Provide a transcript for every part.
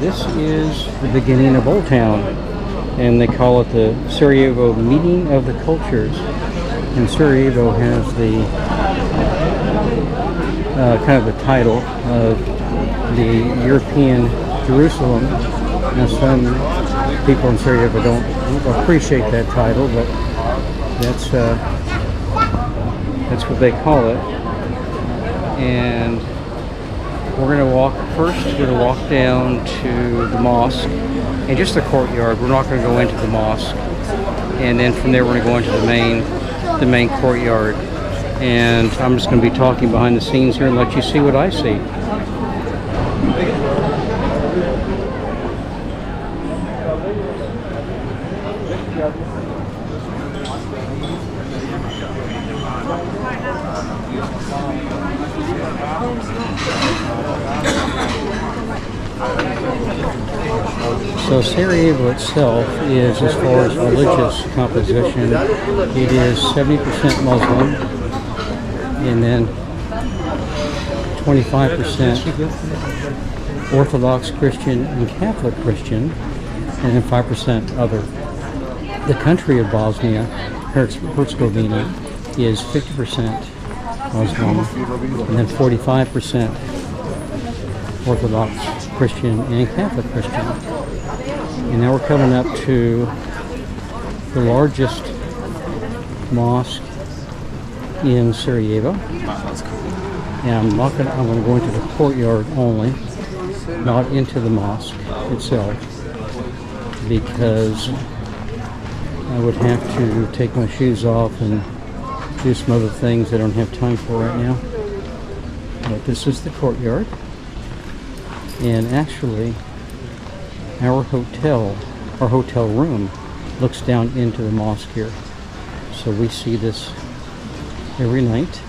This is the beginning of Old Town, and they call it the Sarajevo Meeting of the Cultures. And Sarajevo has the kind of the title of the European Jerusalem. Now, some people in Sarajevo don't appreciate that title, but that's what they call it. And we're going to walk first. We're going to walk down to the mosque and just the courtyard. We're not going to go into the mosque, and then from there we're going to go into the main courtyard. And I'm just going to be talking behind the scenes here and let you see what I see. So Sarajevo itself is, as far as religious composition, it is 70% Muslim, and then 25% Orthodox Christian and Catholic Christian, and then 5% other. The country of Bosnia and Herzegovina is 50% Muslim, and then 45% Orthodox Christian and Catholic Christian. And now we're coming up to the largest mosque in Sarajevo. And I'm going to go into the courtyard only, not into the mosque itself, because I would have to take my shoes off and do some other things I don't have time for right now. But this is the courtyard. And actually, our hotel room looks down into the mosque here. So we see this every night.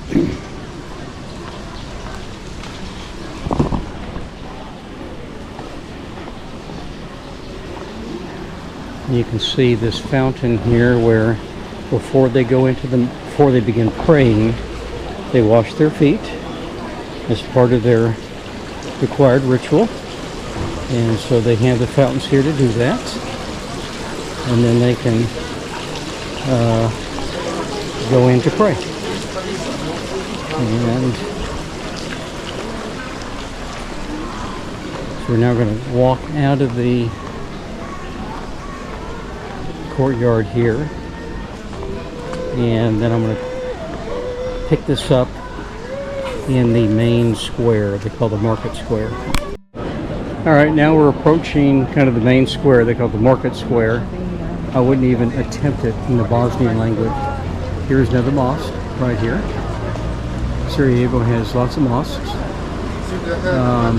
You can see this fountain here where before they begin praying, they wash their feet as part of their required ritual. And so they have the fountains here to do that. And then they can go in to pray. And so we're now going to walk out of the courtyard here. And then I'm going to pick this up in the main square. They call the market square. Alright, now we're approaching kind of the main square. They call it the market square. I wouldn't even attempt it in the Bosnian language. Here's another mosque right here. Sarajevo has lots of mosques.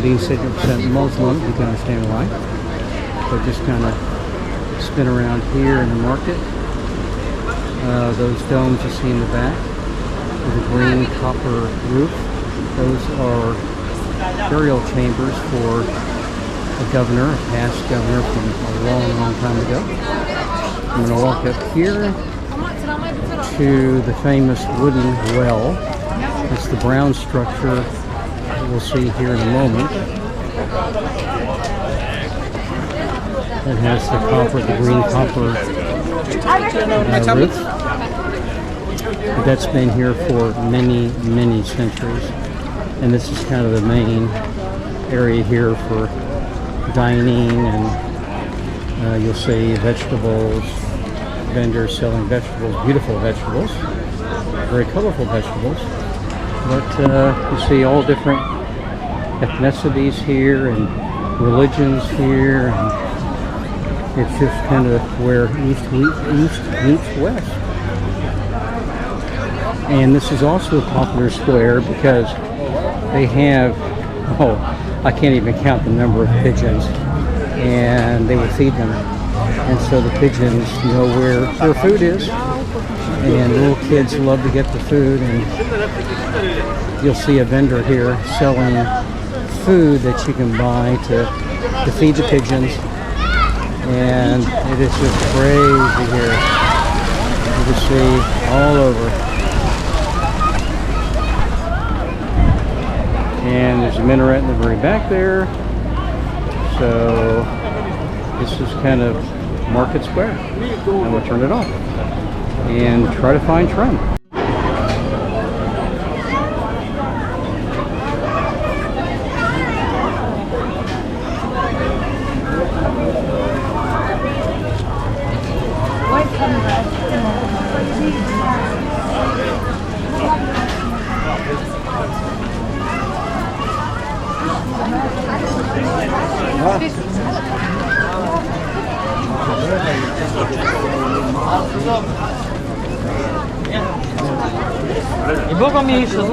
Being 70% Muslim, you can understand why. But just kind of spin around here in the market. Those domes you see in the back with a green copper roof, those are burial chambers for a governor, a past governor from a long, long time ago. I'm going to walk up here to the famous wooden well. It's the brown structure that we'll see here in a moment. It has the green copper roof. But that's been here for many, many centuries. And this is kind of the main area here for dining, and you'll see vegetables, vendors selling vegetables, beautiful vegetables, very colorful vegetables. But you see all different ethnicities here and religions here, and it's just kind of where East meets West. And this is also a popular square because they have, I can't even count the number of pigeons, and they will feed them. And so the pigeons know where their food is, and little kids love to get the food, and you'll see a vendor here selling food that you can buy to feed the pigeons. And it is just crazy here. You can see all over. And there's a minaret in the very back there. So this is kind of Market Square. I'm going to turn it off and try to find Trem. I Boga mi išao.